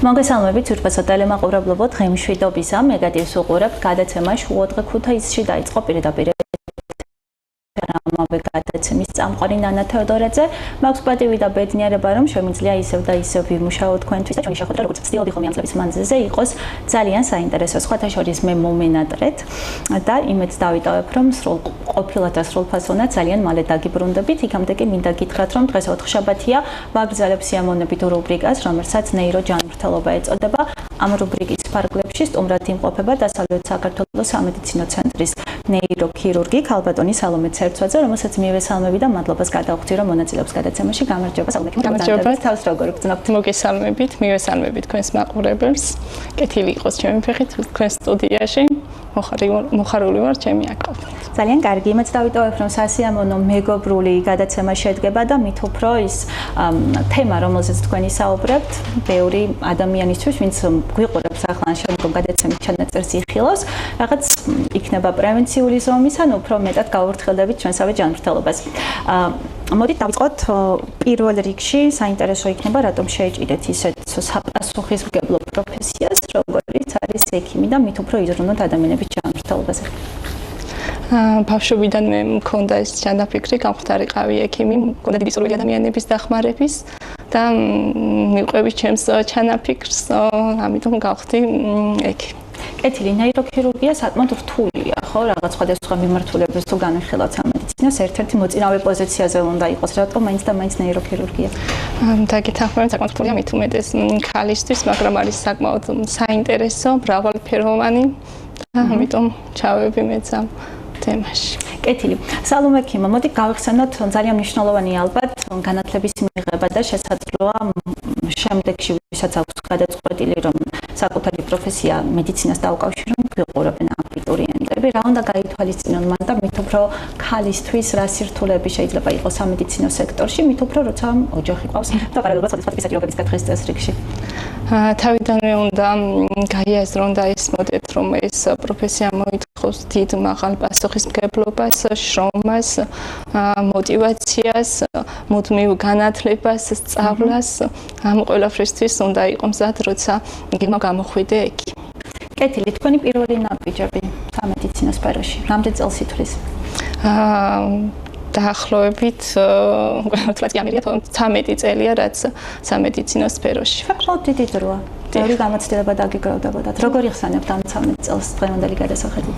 მოგესალმებით უცხოესო ტელემაყურებლობო დღემშვიდობისა მეგატივს უყურებთ გადაცემაში უოდღე ქუთაისში დაიწყო პირდაპირ ამავე გადაცემის წამყვანი ნანა თეოდორაძე მაქვს პატივი და ბედნიერება რომ შემიძლია ისევ და ისევ ვიმუშაო თქვენთვის და ჩვენი შეხვედრა როგორც ცდილობდი ხოლმე ამ წლების მანძილზე იყოს ძალიან საინტერესო სხვათა შორის მე მომენატრეთ და იმედს დავიტოვებ რომ სრულ ყოფილად და სრულფასოვნად ძალიან მალე დაგიბრუნდებით იქამდე კი მინდა გითხრათ რომ დღეს ოთხშაბათია ვაგრძელებ სიამოვნებით რუბრიკას რომელსაც ნეიროჯანმრთელობა ეწოდება ამ რუბრიკის ფარგლებში სტუმრად იმყოფება დასავლეთ საქართველოს სამედიცინო ცენტრის ნეიროქირურგი ქალბატონი სალომე ცერცვაძე რომელსაც მივესალმები და მადლობას გადავხდი რომ მონაწილეობს გადაცემაში გამარჯობა სალომე გამარჯობა თავს როგორ გრძნობთ მოგესალმებით მივესალმებით თქვენს მაყურებელს კეთილი იყოს ჩემი ფეხით თქვენ სტუდიაში მოხარული ვარ ჩემი აკრა ძალიან კარგი იმედს დავიტოვებ რომ სასიამოვნო მეგობრული გადაცემა შედგება და მით უფრო ის თემა რომელზეც თქვენ ისაუბრებთ ბევრი ადამიანისთვის ვინც გვიყურებს ახლა ან შემდგომ გადაცემის ჩანაწერს იხილავს რაღაც იქნება პრევენციული ზომის ან უფრო მეტად გაურთხელდებით ჩვენსავე ჯანმრთელობას მოდით დავიწყოთ პირველ რიგში საინტერესო იქნება რატომ შეეჭიდეთ ისეთ საპასუხისმგებლო პროფესიას როგორიც არის ექიმი და მით უფრო იზრუნოთ ადამიანების ჯანმრთელობაზე ბავშვობიდან მე მქონდა ეს ჩანაფიქრი გამختارიყავი ექიმი მქონდა დიდი სურვილი ადამიანების დახმარების და მიყვები ჩემს ჩანაფიქრს ამიტომ გავხდი ექიმი კეთილი ნეიროქირურგია საკმაოდ რთულია ხო რაღაც სხვადასხვა მიმართულების თუ განვიხილავთ სამედიცინოს ერთ-ერთი მოწინავე პოზიციაზე უნდა იყოს რატომ მაინც და მაინც ნეიროქირურგია დაგეთანხმებით საკმაოდ რთულია მით უმეტეს ქალისთვის მაგრამ არის საკმაოდ საინტერესო მრავალფეროვანი და ამიტომ ჩავები მეც ამ თემაში. კეთილი. სალომე ქიმა, მოდი გავიხსენოთ ძალიან მნიშვნელოვანი ალბათ განათლების მიღება და შესაძლოა შემდეგში ვისაც აქვს გადაწყვეტილი რომ საკუთარი პროფესია მედიცინას დაუკავშირონ გვიყურებენ აბიტურიენტები. რა უნდა გაითვალისწინონ მან და მით უფრო ქალისთვის რა სირთულეები შეიძლება იყოს სამედიცინო სექტორში, მით უფრო როცა ოჯახი ყავს და პარალელურად სხვადასხვა პირობების კითხვის წესრიგში. თავიდანვე უნდა გაიაზრონ და ისმოდეთ რომ ეს პროფესია მოითხოვს დიდ მაღალ პასუხისმგებლობას, შრომას, მოტივაციას, მუდმივ განათლებას, სწავლას. ამ ყველაფრისთვის უნდა იყო მზად, როცა გემო გამოხვიდე ექიმი. კეთილი, თქვენი პირველი ნაბიჯები სამედიცინო სფეროში, რამდენი წელს ითვლის? დაახლოებით თლაც კი ამერია 13 წელია რაც სამედიცინო სფეროში. საკმაოდ დიდი დროა. ბევრი გამოცდილება დაგიგროვდებოდათ. როგორ იხსენებთ ამ 13 წელს დღევანდელი გადასახედით?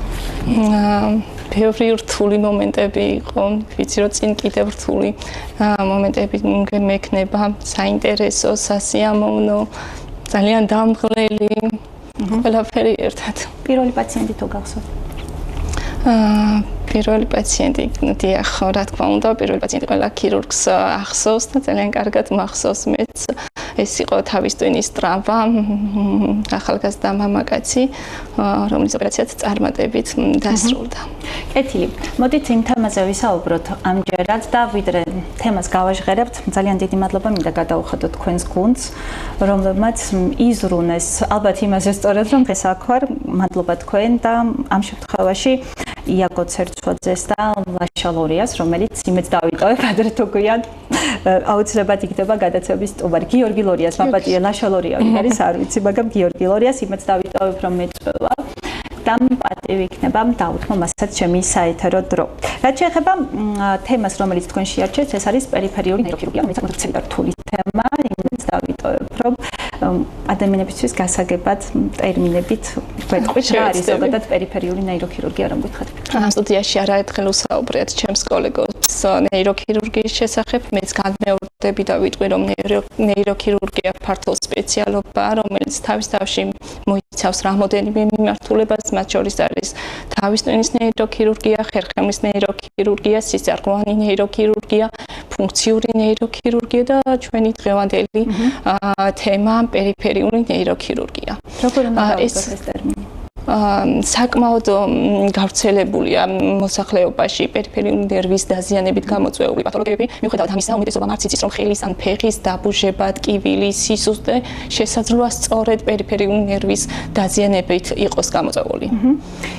ბევრი რთული მომენტები იყო, ვიცი რომ წინ კიდევ რთული მომენტები მექნება, საინტერესო, სასიამოვნო, ძალიან დამღლელი, ყველაფერი ერთად. პირველი პაციენტი თუ გახსოვთ? პირველი პაციენტი, დიახ, რა თქმა უნდა, პირველი პაციენტი ყველა ქირურგს ახსოვს და ძალიან კარგად მახსოვს მეც. ეს იყო თავის ტვინის ტრავმა, ახალგაზრდა მამაკაცი, რომლის ოპერაციაც წარმატებით დასრულდა. კეთილი. მოდით იმ თემაზე ვისაუბროთ ამჯერად და ვიდრე თემას გავაჟღერებთ, ძალიან დიდი მადლობა მინდა გადაუხადოთ თქვენს გუნდს, რომლებმაც იზრუნეს ალბათ იმაზე სწორად რომ დღეს აქ ვარ, მადლობა თქვენ და ამ შემთხვევაში იაკო ცერცვაძეს და ლაშა ლორიას, რომელიც იმედს დავიტოვებ ადრე თუ გვიან აუცილებლად იქნება გადაცემის სტუმარი. გიორგი ლორიას მაპატია ლაშა ლორია არის არ ვიცი, მაგრამ გიორგი ლორიას იმედს დავიტოვებ რომ მეწვევა და პატივი იქნება დავუთმო მასაც ჩემი საეთერო დრო. რაც შეეხება თემას, რომელიც თქვენ შეარჩევთ, ეს არის პერიფერიული ნეიროქირურგია, რომელიც საკმაოდ რთული თემა, იმედს დავიტოვებ რომ ადამიანებისთვის გასაგებად ტერმინებით ვეთქვით რა არის ზოგადად პერიფერიული ნეიროქირურგია რომ გითხარით. სტუდიაში არაერთხელ უსაუბრეთ ჩემს კოლეგებს ნეიროქირურგიის შესახებ, მეც განმეორდები და ვიტყვი რომ ნეიროქირურგია ფართო სპეციალობაა, რომელიც თავის თავში მოიცავს რამოდენიმე მიმართულებას, მათ შორის არის თავის ტვინის ნეიროქირურგია, ხერხემლის ნეიროქირურგია, სისხლძარღვოვანი ნეიროქირურგია, ფუნქციური ნეიროქირურგია და ჩვენი დღევანდელი თემა პერიფერიული ნეიროქირურგია. როგორ უნდა გავიგოთ ეს ტერმინი? საკმაოდ გავრცელებულია მოსახლეობაში პერიფერიული ნერვის დაზიანებით გამოწვეული პათოლოგიები, მიუხედავად ამისა, უმეტესობა მარც იცის, რომ ხელის ან ფეხის დაბუჟება, ტკივილი, სისუსტე შესაძლოა სწორედ პერიფერიული ნერვის დაზიანებით იყოს გამოწვეული.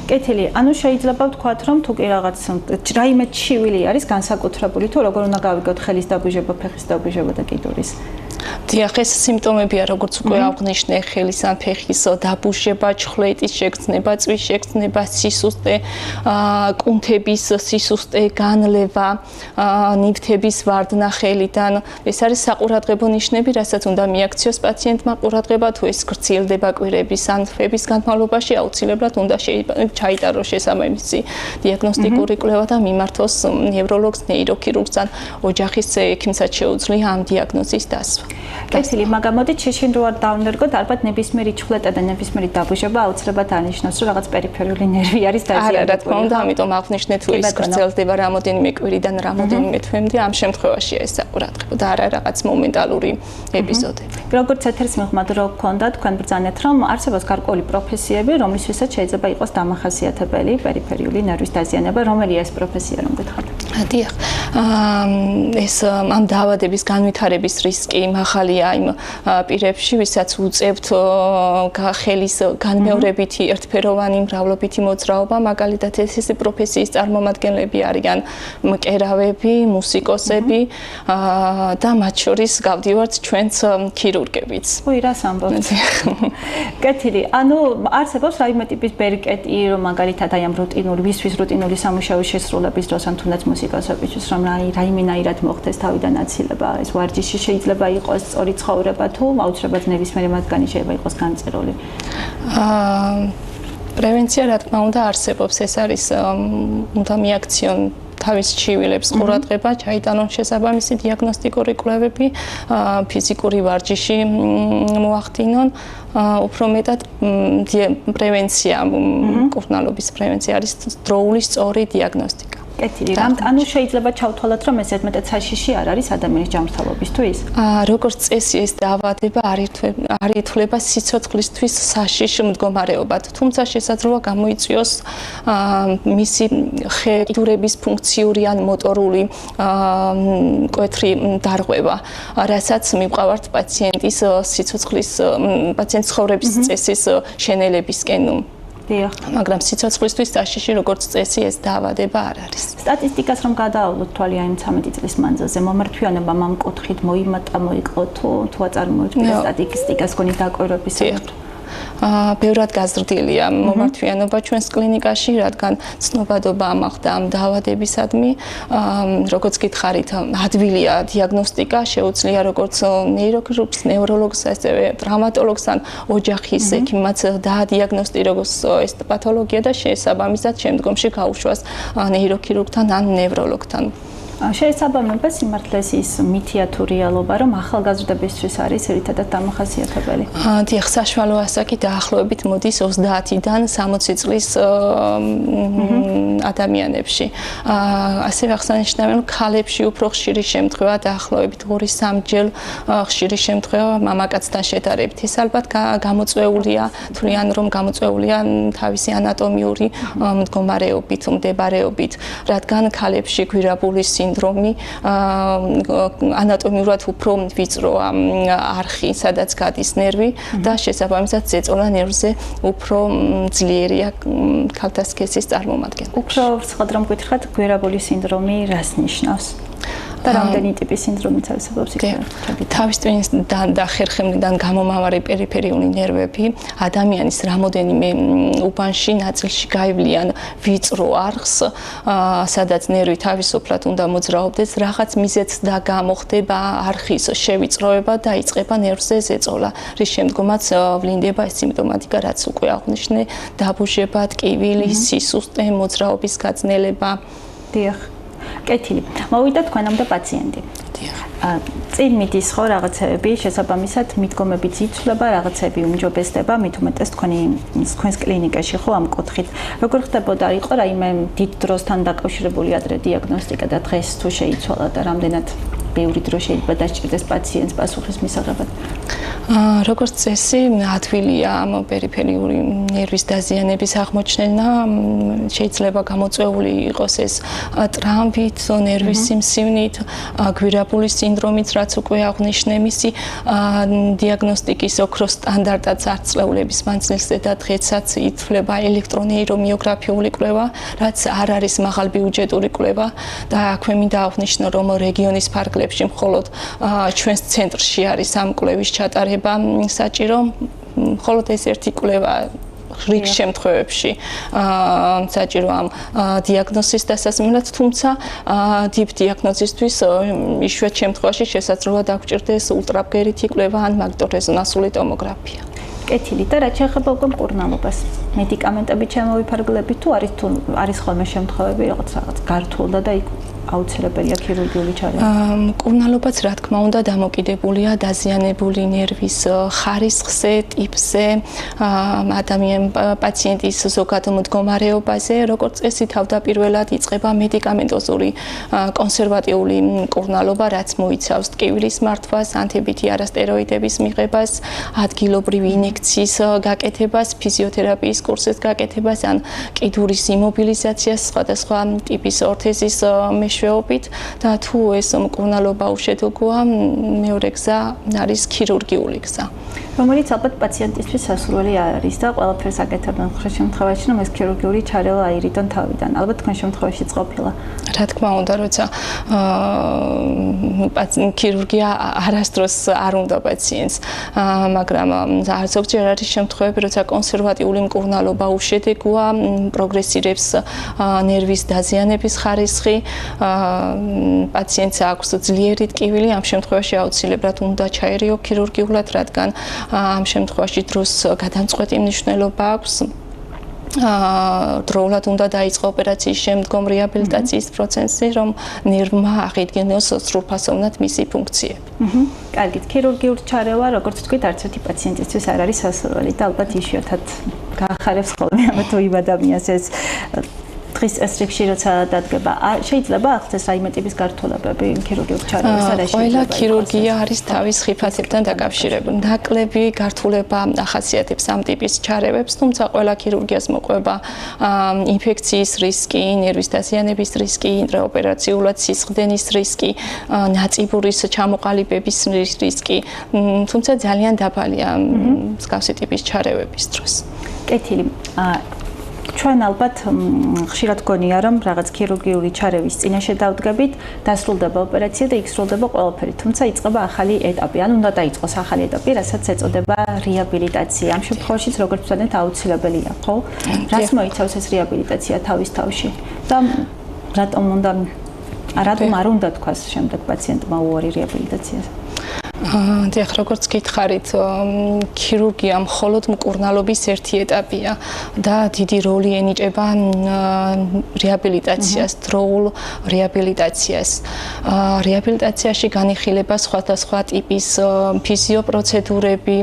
კეთილი, ანუ შეიძლება ვთქვათ, რომ თუ კი რაღაც რაიმე ჩივილი არის განსაკუთრებული, თუ როგორ უნდა გავიგოთ ხელის დაბუჟება, ფეხის დაბუჟება და კიდურის? დიახ, ეს სიმპტომებია, როგორც უკვე აღნიშნე, ხელის ან ფეხის დაბუჟება, ჩხლეტის შეგრძნება, წვის შეგრძნება, სისუსტე, კუნთების სისუსტე, განლევა, ნივთების ვარდნა ხელიდან. ეს არის საყურადღებო ნიშნები, რასაც უნდა მიაქციოს პაციენტმა ყურადღება, თუ ეს გრძელდება კვირების ან თვეების განმავლობაში, აუცილებლად უნდა ჩაიტაროს შესაბამისი დიაგნოსტიკური კვლევა და მიმართოს ნევროლოგს, ნეიროქირურგს ან ოჯახის ექიმსაც შეუძლია ამ დიაგნოზის დასვა. კეთილი, მაგრამ მოდით შეშინ რო არ დავნერგოთ, ალბათ ნებისმიერი ჩხლეტა და ნებისმიერი დაბუჟება აუცილებლად არნიშნავს, რომ რაღაც პერიფერიული ნერვი არის დაზიანებული. არა, რა თქმა უნდა, ამიტომ აღნიშნე თუ ის გრძელდება რამოდენიმე კვირიდან რამოდენიმე თვემდე, ამ შემთხვევაშია ეს საყურადღებო და არა რაღაც მომენტალური ეპიზოდები. როგორც ეთერს მიღმად რო გქონდა, თქვენ ბრძანეთ, რომ არსებობს გარკვეული პროფესიები, რომლისთვისაც შეიძლება იყოს დამახასიათებელი პერიფერიული ნერვის დაზიანება, რომელია ეს პროფესია, რომ გითხართ? დიახ. ეს ამ დაავადების განვითარების რისკი მაღალია იმ პირებში, ვისაც უწევთ ხელის განმეორებითი ერთფეროვანი მრავლობითი მოძრაობა, მაგალითად ეს პროფესიის წარმომადგენლები არიან მკერავები, მუსიკოსები და მათ შორის გავდივართ ჩვენც ქირურგებიც. ой, რას ამბობთ? კეთილი, ანუ არსებობს რაიმე ტიპის ბერკეტი, რომ მაგალითად აი ამ ვისთვის რუტინული სამუშაოს შესრულების დროს ან თუნდაც მუსიკოსებისთვის რომ რაიმენაირად მოხდეს თავიდან აცილება, ეს ვარჯიში შეიძლება იყოს სწორი ცხოვრება თუ აუცილებლად ნებისმიერი მათგანი შეიძლება იყოს განწერული. პრევენცია რა თქმა უნდა არსებობს, ეს არის უნდა მიაქციონ თავის ჩივილებს ყურადღება, ჩაიტანონ შესაბამისი დიაგნოსტიკური კვლევები, ფიზიკური ვარჯიში მოახდინონ, უფრო მეტად პრევენცია, მკურნალობის პრევენცია არის დროული სწორი დიაგნოსტიკა. კეთილი, ანუ შეიძლება ჩავთვალოთ, რომ ეს ზედმეტად საშიში არ არის ადამიანის ჯანმრთელობისთვის? როგორც წესი ეს დაავადება არ ითვლება სიცოცხლისთვის საშიშ მდგომარეობად, თუმცა შესაძლოა გამოიწვიოს მისი კიდურების ფუნქციური ან მოტორული მკვეთრი დარღვევა, რასაც მივყავართ პაციენტის პაციენტის ცხოვრების წესის შენელებისკენ. მაგრამ სიცოცხლისთვის საშიში როგორც წესი ეს დაავადება არ არის. სტატისტიკას რომ გადაავლოთ თვალი აი 13 წლის მანძილზე, მომართვიანობამ ამ კუთხით მოიმატა, მოიკლო თუ წარმოიდგინეთ სტატისტიკას გონი დაკვირვებისას? ბევრად გაზრდილია მომართვიანობა ჩვენს კლინიკაში, რადგან ცნობადობა ამახდა ამ დაავადებისადმი. როგორც გითხარით, ადვილია დიაგნოსტიკა, შეუძლია როგორც ნეიროქირურგს, ნევროლოგს, ასევე ტრავმატოლოგს ან ოჯახის ექიმს დაადიაგნოსტიროს ეს პათოლოგია და შესაბამისად შემდგომში გაუშვას ნეიროქირურგთან ან ნევროლოგთან. შეიძლება სიმართლეს ის მითია თუ რეალობა, რომ ახალგაზრდებისთვის არის ერთადად დამახასიათებელი? დიახ, საშუალო ასაკი დაახლოებით მოდის 30-დან 60 წლის ადამიანებში. ასევე აღსანიშნავია, რომ ქალებში უფრო ხშირი შემთხვევა დაახლოებით 2-3 ჯერ ხშირი შემთხვევა მამაკაცთან შედარებით. ეს ალბათ გამოწვეულია, თვლიან რომ გამოწვეულია თავისი ანატომიური მდგომარეობით, მდებარეობით, რადგან ქალებში გვირაბული სინდრომი ანატომიურად უფრო ვიწროა არხი, სადაც გადის ნერვი და შესაბამისად ზეწოლა ნერვზე უფრო ძლიერია ქალთა სქესის წარმომადგენლებში. უფრო ვრცლად რომ გითხრათ, გვირაბული სინდრომი რას ნიშნავს? და რამდენი ტიპის სინდრომიც არსებობს იქ? თავის ტვინისგან და ხერხემლიდან გამომავალი პერიფერიული ნერვები ადამიანის რამოდენიმე უბანში ნაწილში გაივლიან ვიწრო არხს, სადაც ნერვი თავისუფლად უნდა მოძრაობდეს, რაღაც მიზეზს და გამოხდება არხის შევიწროება და იწყება ნერვზე ზეწოლა, რის შემდგომაც ვლინდება ეს სიმპტომატიკა, რაც უკვე აღნიშნე, დაბუჟება, ტკივილი, სისუსტე, მოძრაობის გაძნელება. დიახ. კეთილი. მოვიდა თქვენამდე პაციენტი. დიახ. წინ მიდის ხო რაღაცები, შესაბამისად მიდგომებიც იცვლება, რაღაცები უმჯობესდება, მით უმეტეს თქვენს კლინიკაში ხო ამ კუთხით. როგორ ხდებოდა, იყო რაიმე დიდ დროსთან დაკავშირებული ადრე დიაგნოსტიკა და დღეს თუ შეიცვალა და რამდენად ბევრი დრო შეიძლება დასჭირდეს პაციენტს პასუხის მისაღებად? როგორც წესი, ადვილია ამ პერიფერიული ნერვის დაზიანების აღმოჩენა, შეიძლება გამოწვეული იყოს ეს ტრამვით, ნერვის სიმსივნით, გვირაბულის სინდრომით, რაც უკვე აღნიშნე, მისი დიაგნოსტიკის ოქროს სტანდარტად წარწლეულების მანძილზე და დღესაც ითვლება ელექტრონეირომიოგრაფიული კვლევა, რაც არ არის მაღალბიუჯეტური კვლევა და აქვე მინდა აღვნიშნო, რომ რეგიონის ფარგლებში მხოლოდ ჩვენს ცენტრში არის ამ კვლევის ჩატარება საჭირო, მხოლოდ ეს ერთი კვლევა რიგ შემთხვევებში საჭირო ამ დიაგნოზის დასასრულად, თუმცა დიპ დიაგნოზისთვის იშვიათ შემთხვევაში შესაძლოა დაგვჭირდეს ულტრაბგერითი კვლევა ან მაგნიტურეზონანსული ტომოგრაფია. კეთილი და რაც შეეხება უკვე მკურნალობას, მედიკამენტებით შემოვიფარგლებით თუ არის ხოლმე შემთხვევები რაღაც გართულდა და იქ აუცილებელია ქირურგიული ჩარევა. მკურნალობაც რა თქმა უნდა დამოკიდებულია დაზიანებული ნერვის ხარისხზე, ტიპზე, პაციენტის ზოგად მდგომარეობაზე, როგორც წესი თავდაპირველად იწყება მედიკამენტოზური კონსერვატიული მკურნალობა, რაც მოიცავს ტკივილის მართვას, ანთებითი არასტეროიდების მიღებას, ადგილობრივი ინექციის გაკეთებას, ფიზიოთერაპიის კურსის გაკეთებას ან კიდურის იმობილიზაციას, სხვადასხვა ტიპის ორთეზის მეშვეობით და თუ ეს მკურნალობა უშედეგოა, მეორე გზა არის ქირურგიული გზა. რომელიც ალბათ პაციენტისთვის სასურველი არის და ყველაფერს აკეთებენ ხშირ შემთხვევაში, რომ ეს ქირურგიული ჩარევა აირიდონ თავიდან. ალბათ თქვენ შემთხვევაშიც ყოფილა. რა თქმა უნდა, როცა ქირურგია არასდროს არ უნდა პაციენტს, მაგრამ ზოგჯერ არის შემთხვევები, როცა კონსერვატიული მკურნალობა უშედეგოა, პროგრესირებს ნერვის დაზიანების ხარისხი, პაციენტს აქვს ძლიერი ტკივილი, ამ შემთხვევაში აუცილებლად უნდა ჩაერიო ქირურგიულად, რადგან ამ შემთხვევაში დროს გადამწყვეტი მნიშვნელობა აქვს. დროულად უნდა დაიწყო ოპერაციის შემდგომ რეაბილიტაციის პროცესი, რომ ნერვმა აღიდგენოს სრულფასოვნად მისი ფუნქციები. კარგით, ქირურგიული ჩარევა, როგორც თქვით, არც ერთი პაციენტისთვის არ არის სასურველი და ალბათ იშვიათად გაახარებს ხოლმე ამ თუ იმ ადამიანს ეს დღის წესრიგში როცა დადგება, შეიძლება ახდენს რაიმე ტიპის გართულებები ქირურგიული ჩარევის არაში. ყველა ქირურგია არის თავის ხიფათებთან დაკავშირებული. ნაკლები გართულება ახასიათებს ამ ტიპის ჩარევებს, თუმცა ყველა ქირურგიას მოყვება ინფექციის რისკი, ნერვის დაზიანების რისკი, ინტრაოპერაციულად სისხლდენის რისკი, ნაწიბურის ჩამოყალიბების რისკი, თუმცა ძალიან დაბალია მსგავსი ტიპის ჩარევების დროს. კეთილი. ჩვენ ალბათ ხშირად გონია, რომ რაღაც ქირურგიული ჩარევის წინაშე დავდგებით, დასრულდება ოპერაცია და იქ სრულდება ყველაფერი, თუმცა იწყება ახალი ეტაპი, ან უნდა დაიწყოს ახალი ეტაპი, რასაც ეწოდება რეაბილიტაცია. ამ შემთხვევაშიც როგორც ვთქვათ, აუცილებელია, ხო? რას მოიცავს ეს რეაბილიტაცია თავის თავში? და რატომ არ უნდა თქვას შემდეგ პაციენტმა უარი რეაბილიტაციაზე? დიახ, როგორც გითხარით, ქირურგია მხოლოდ მკურნალობის ერთი ეტაპია და დიდი როლი ენიჭება რეაბილიტაციას, დროულ რეაბილიტაციას. რეაბილიტაციაში განიხილება სხვადასხვა ტიპის ფიზიოპროცედურები,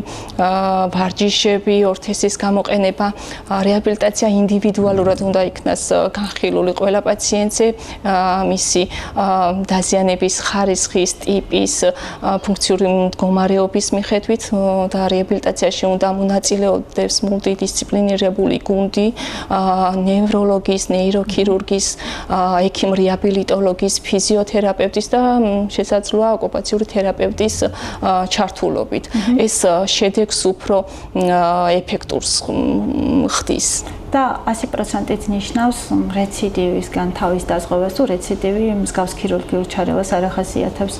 ვარჯიშები, ორთესის გამოყენება. რეაბილიტაცია ინდივიდუალურად უნდა იქნას განხილული ყველა პაციენტზე, მისი დაზიანების ხარისხის, ტიპის, ფუნქციური მდგომარეობის მიხედვით და რეაბილიტაციაში უნდა მონაწილეობდეს მულტიდისციპლინირებული გუნდი ნევროლოგის, ნეიროქირურგის, ექიმ-რეაბილიტოლოგის, ფიზიოთერაპევტის და შესაძლოა ოკუპაციური თერაპევტის ჩართულობით. ეს შედეგს უფრო ეფექტურს ხდის. და 100%-ით ნიშნავს რეციდივისგან თავის დაზღვევას თუ რეციდივი მსგავს ქირურგიულ ჩარევას არ ახასიათებს?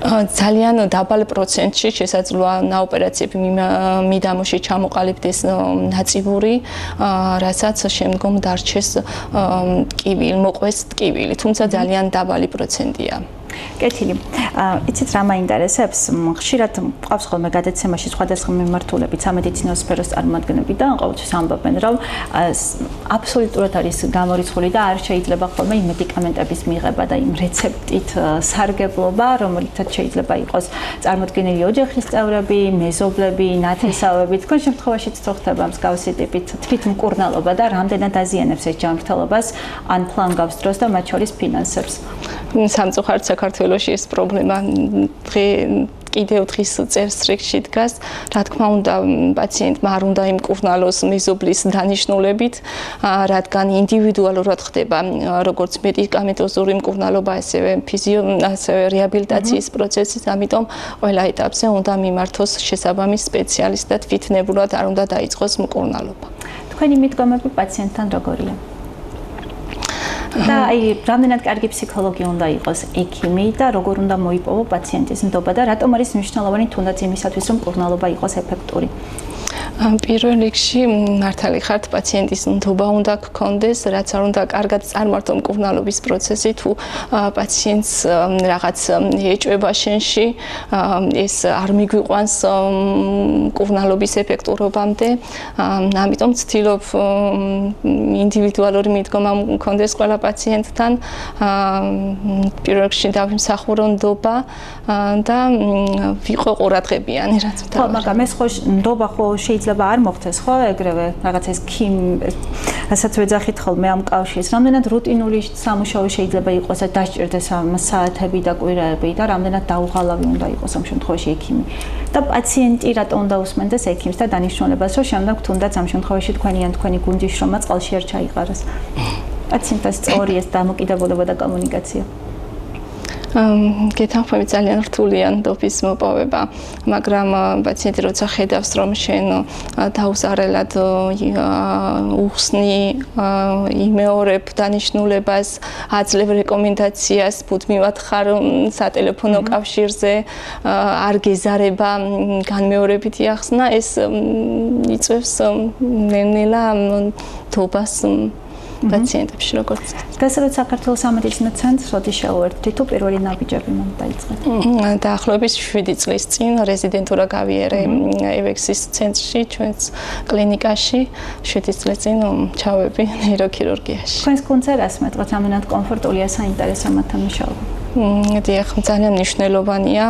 ძალიან დაბალ პროცენტში შესაძლოა ოპერაციები მიდამოში ჩამოყალიბდეს ნაწიბური, რასაც შემდგომ დარჩეს ტკივილი, მოყვეს ტკივილი, თუმცა ძალიან დაბალი პროცენტია. კეთილი. იცით რა მაინტერესებს? ხშირად ყავს ხოლმე გადაცემაში სხვადასხვა მიმართულებით სამედიცინო სფეროს წარმომადგენლები და ყოველთვის ამბობენ, რომ აბსოლუტურად არის გამორიცხული და არ შეიძლება ხოლმე იმ მედიკამენტების მიღება და იმ რეცეპტით სარგებლობა, რომელიცაც შეიძლება იყოს წარმოდგენილი ოჯახის წევრები, მეზობლები, ნათესავები. თქვენ შემთხვევაშიც თუ ხდება მსგავსი ტიპით თვითმკურნალობა და რამდენად აზიანებს ეს ჯანმრთელობას ან ფლანგავს დროს და მათ შორის ფინანსებს? სამწუხაროდ საქართველოში ეს პრობლემა კიდევ დღის წესრიგში დგას. Რა თქმა უნდა, პაციენტმა არ უნდა იმკურნალოს მეზობლის დანიშნულებით, რადგან ინდივიდუალურად ხდება როგორც მედიკამენტოზური მკურნალობა, ასევე რეაბილიტაციის პროცესის, ამიტომ ყველა ეტაპზე უნდა მიმართოს შესაბამის სპეციალისტს და თვითნებურად არ უნდა დაიწყოს მკურნალობა. თქვენი მიდგომები პაციენტთან როგორია? და რამდენად კარგი ფსიქოლოგი უნდა იყოს ექიმი და როგორ უნდა მოიპოვო პაციენტის ნდობა და რატომ არის მნიშვნელოვანი თუნდაც იმისათვის რომ მკურნალობა იყოს ეფექტური? პირველ რიგში მართალი ხართ პაციენტის ნდობა უნდა გქონდეს, რაც არ უნდა კარგად წარმართო მკურნალობის პროცესი თუ პაციენტს რაღაც ეჭვება შენში, ეს არ მიგვიყვანს მკურნალობის ეფექტურობამდე. ამიტომ ვცდილობ ინდივიდუალური მიდგომა მქონდეს ყველა პაციენტთან. პირველ რიგში დავიმსახურო ნდობა და ვიყო ყურადღებიანი, რაც ხო, მაგრამ ეს ხო ნდობა ხო შეიძლება არ მოხდეს ხო ეგრევე რაღაც ეს რასაც ვეძახით ხოლმე ამ კავშირს რამდენად რუტინული სამუშაო შეიძლება იყოს და დასჭირდეს ამ საათები და კვირაები და რამდენად დაუღალავი უნდა იყოს ამ შემთხვევაში ექიმი და პაციენტი რატომ უნდა უსმენდეს ექიმს და დანიშნულებას რომ შემდეგ თუნდაც ამ შემთხვევაში თქვენი გუნდის შრომა წყალში არ ჩაიყაროს პაციენტის სწორი ეს დამოკიდებულება და კომუნიკაცია გეთანხმებით ძალიან რთულია ნდობის მოპოვება, მაგრამ პაციენტი როცა ხედავს რომ შენ დაუზარელად უხსნი, იმეორებ დანიშნულებას, აძლევ რეკომენდაციას, მუდმივად ხარ სატელეფონო კავშირზე, არ გეზარება განმეორებითი ახსნა, ეს იწვევს ნელ-ნელა ნდობას პაციენტებში როგორც გასაგებად საქართველოს სამედიცინო ცენტრს როდის შეუერთდით თუ პირველი ნაბიჯები მომ დაიწყეთ? დაახლოებით 7 წლის წინ რეზიდენტურა გავიარე ევექსის ცენტრში, ჩვენს კლინიკაში, 7 წლის წინ ჩავები ნეიროქირურგიაში. თქვენს გუნდზე რას მეტყვით, რამდენად კომფორტულია, საინტერესო მათთან მუშაობა? დიახ, ძალიან მნიშვნელოვანია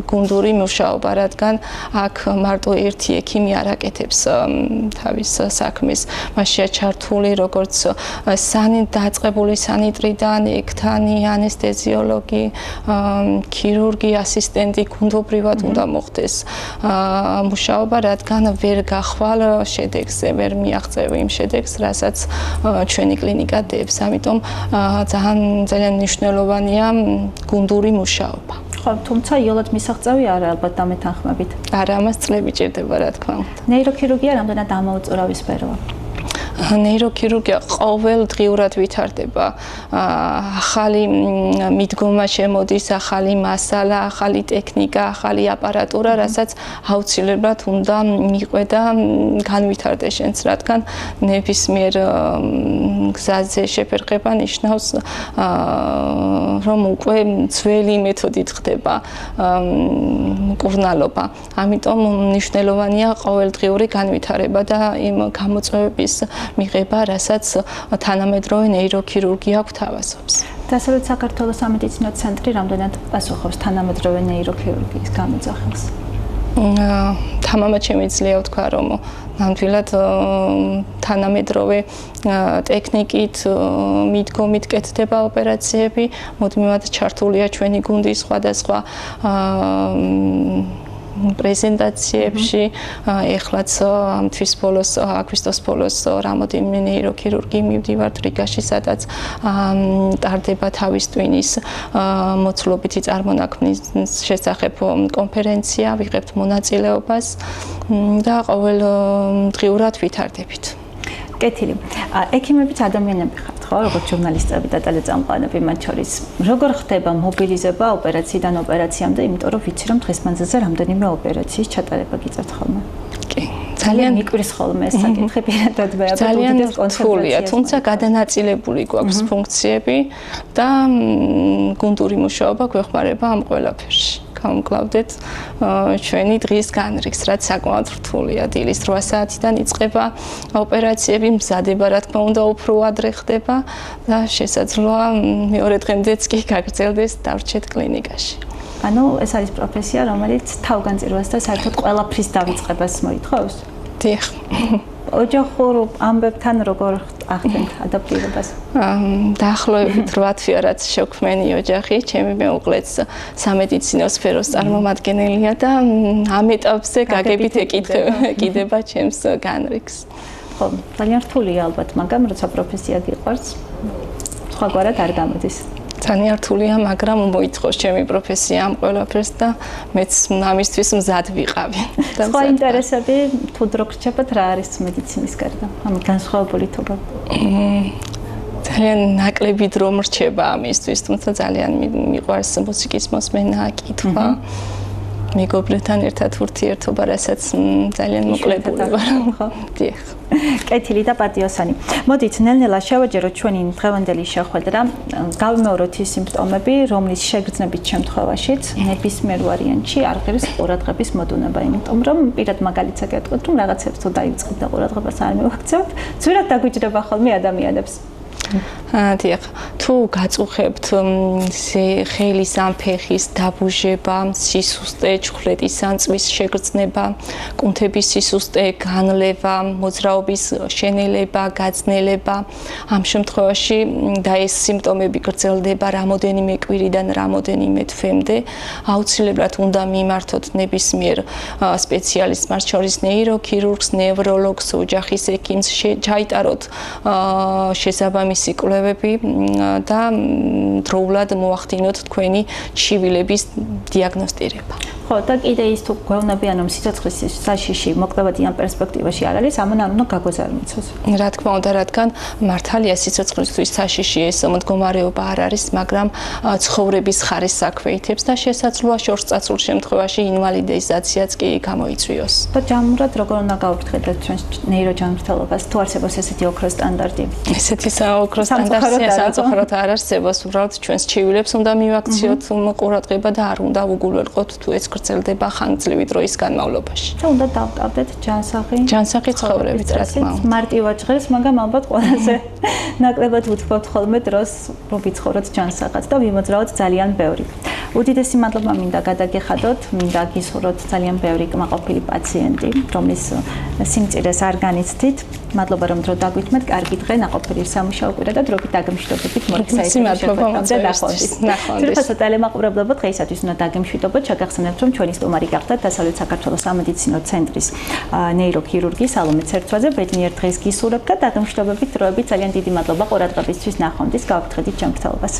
გუნდური მუშაობა, რადგან აქ მარტო ერთი ექიმი არ აკეთებს თავის საქმეს, მასშია ჩართული როგორც დაწყებული სანიტრიდან, ექთანი, ანესთეზიოლოგი, ქირურგი, ასისტენტი გუნდობრივად უნდა მოხდეს მუშაობა, რადგან ვერ გახვალ შედეგზე, ვერ მიაღწევ იმ შედეგს, რასაც ჩვენი კლინიკა დებს. ამიტომ ძალიან მნიშვნელოვანია გუნდური მუშაობა. ხო, თუმცა იოლად მისაღწევი არა ალბათ დამეთანხმებით. არა, ამას წლები ჭირდება, რა თქმა უნდა. ნეიროქირურგია რამდენად ამოუწურავი სფეროა? ნეიროქირურგია ყოველდღიურად ვითარდება. ახალი მიდგომა შემოდის, ახალი მასალა, ახალი ტექნიკა, ახალი აპარატურა, რასაც აუცილებლად უნდა მიყვე და განვითარდეს შენც, რადგან ნებისმიერ გზაზე შეფერხება ნიშნავს რომ უკვე ძველი მეთოდით ხდება მკურნალობა. ამიტომ მნიშვნელოვანია ყოველდღიური განვითარება და იმ გამოწვევების მიღება, რასაც თანამედროვე ნეიროქირურგია გვთავაზობს. დასავლეთ საქართველოს სამედიცინო ცენტრი რამდენად პასუხობს თანამედროვე ნეიროქირურგიის გამოძახილს? თამამად შემიძლია ვთქვა, რომ ნამდვილად თანამედროვე ტექნიკით, მიდგომით კეთდება ოპერაციები, მუდმივად ჩართულია ჩვენი გუნდის სხვადასხვა პრეზენტაციებში, ეხლაც ამ თვის ბოლოს, აგვისტოს ბოლოს რამოდენიმე ნეიროქირურგი მივდივართ რიგაში, სადაც ტარდება თავის ტვინის მოცულობითი წარმონაქმნის შესახებ კონფერენცია, ვიღებთ მონაწილეობას და ყოველდღიურად ვითარდებით. კეთილი. ექიმებიც ადამიანები ხართ, ხო, როგორც ჟურნალისტები და ტელეწამყვანები მათ შორის. როგორ ხდება მობილიზება ოპერაციიდან ოპერაციამდე, იმიტომ რომ ვიცი რომ დღეს მანძილზე რამდენიმე ოპერაციის ჩატარება გიწევთ ხოლმე. კი, ძალიან მიკვრის ხოლმე ეს საკითხი პირადად მე ძალიან რთულია, თუმცა გადანაწილებული გვაქვს ფუნქციები და გუნდური მუშაობა გვეხმარება ამ ყველაფერში. გამკლავდეთ ჩვენი დღის განრიგს, რაც საკმაოდ რთულია. დილის 8 საათიდან იწყება ოპერაციები, მზადება რა თქმა უნდა უფრო ადრე ხდება და შესაძლოა მეორე დღემდეც კი გაგრძელდეს დავრჩეთ კლინიკაში. ანუ ეს არის პროფესია, რომელიც თავგანწირვას და საერთოდ ყველაფრის დავიწყებას მოითხოვს? დიახ. ოჯახურ ამბებთან როგორ ახდენთ ადაპტირებას? დაახლოებით 8 თვეა რაც შექმენი ოჯახი, ჩემი მეუღლეც სამედიცინო სფეროს წარმომადგენელია და ამ ეტაპზე გაგებით ეკიდება ჩემს განრიგს. ხო, ძალიან რთულია ალბათ, მაგრამ როცა პროფესია გიყვარს, სხვაგვარად არ გამოდის. ძალიან რთულია, მაგრამ მოითხოვს ჩემი პროფესია ამ ყველაფერს და მეც ამისთვის მზად ვიყავი. სხვა ინტერესები თუ დრო გრჩებათ, რა არის მედიცინის გარდა? ამ განსხვავებული თქო. ძალიან ნაკლები დრო მრჩება ამისთვის, თუმცა ძალიან მიყვარს მუსიკის მოსმენა, კითხვა. მეგობრებთან ერთად ურთიერთობა, რასაც ძალიან მოკლებული ვარ. ხო? დიახ. კეთილი და პატიოსანი. მოდით ნელ-ნელა შევაჯეროთ ჩვენი დღევანდელი შეხვედრა. გავიმეოროთ ის სიმპტომები, რომლის შეგრძნების შემთხვევაშიც ნებისმიერ ვარიანტში არ ღირს ყურადღების მოდუნება, იმიტომ რომ პირად მაგალითს აკეთოთ, რომ რაღაცებს თუ დაიწყებთ და ყურადღებას არ მივაქცევთ, ძვირად დაგვიჯდება ხოლმე ადამიანებს. დიახ, თუ გაწუხებთ ხელის ან ფეხის დაბუჟება, სისუსტე, ჩხვრეტის ან წვის შეგრძნება, კუნთების სისუსტე, განლევა, მოძრაობის შენელება, გაძნელება, ამ შემთხვევაში და ეს სიმპტომები გრძელდება რამოდენიმე კვირიდან რამოდენიმე თვემდე, აუცილებლად უნდა მიმართოთ ნებისმიერ სპეციალისტს, მათ შორის ნეიროქირურგს, ნევროლოგს, ოჯახის ექიმს, ჩაიტაროთ შესაბამისი კვლევები და დროულად მოახდინოთ თქვენი ჩივილების დიაგნოსტირება. ხო, და კიდე ის თუ გვეუბნებიან, რომ სიცოცხლის საშიში მოკლევადიან პერსპექტივაში არ არის, ამან არ უნდა გაგოზარმიცოს. რა თქმა უნდა, რადგან მართალია სიცოცხლისთვის საშიში ეს მდგომარეობა არ არის, მაგრამ ცხოვრების ხარის საქმეითებს და შესაძლოა შორსწაწულ შემთხვევაში ინვალიდიზაციაც კი გამოიწვიოს. და ჯამურად როგორ უნდა გავუფრთხილდეთ ჩვენს ნეიროჯანმრთელობას, თუ არსებობს ესეთი ოქრო სტანდარტი? ესეთი ოქრო სტანდარტი სამწუხაროდ არ არსებობს, უბრალოდ ჩვენს ჩივილებს უნდა მივაქციოთ ყურადღება და არ უნდა უგულველყოთ თუ ეს გრძელდება ხანგრძლივი დროის განმავლობაში. და უნდა დავტოვდეთ ჯანსაღი ცხოვრებით, რა თქმა უნდა. მარტივად ჟღერს, მაგრამ ალბათ ყველაზე ნაკლებად ვუთქვათ ხოლმე დროს, რომ ვიცხოვროთ ჯანსაღად და ვიმოძრავოთ ძალიან ბევრი. უდიდესი მადლობა მინდა გადაგეხადოთ, მინდა გისურვოთ ძალიან ბევრი კმაყოფილი პაციენტი, რომლის სიმწირეს არ განიცდით. მადლობა რომ დრო დაგვითმეთ, კარგი დღე, ნაყოფიერი სამუშაო კვირა და დროებით დაგემშვიდობებით მორგსაიტში შეხვედრამდე ნახვამდის. ძირფასო ტელემაყურებლობა დღეისათვის უნდა დაგემშვიდობოთ, შეგახსენებთ რომ ჩვენი სტუმარი გახდათ დასავლეთ საქართველოს სამედიცინო ცენტრის ნეიროქირურგი სალომე ცერცვაძე. ბედნიერ დღეს გისურვებთ და დაგემშვიდობებით დროებით. ძალიან დიდი მადლობა ყურადღებისთვის, ნახვამდის, გავაფრთხილდით ჯანმრთელობას.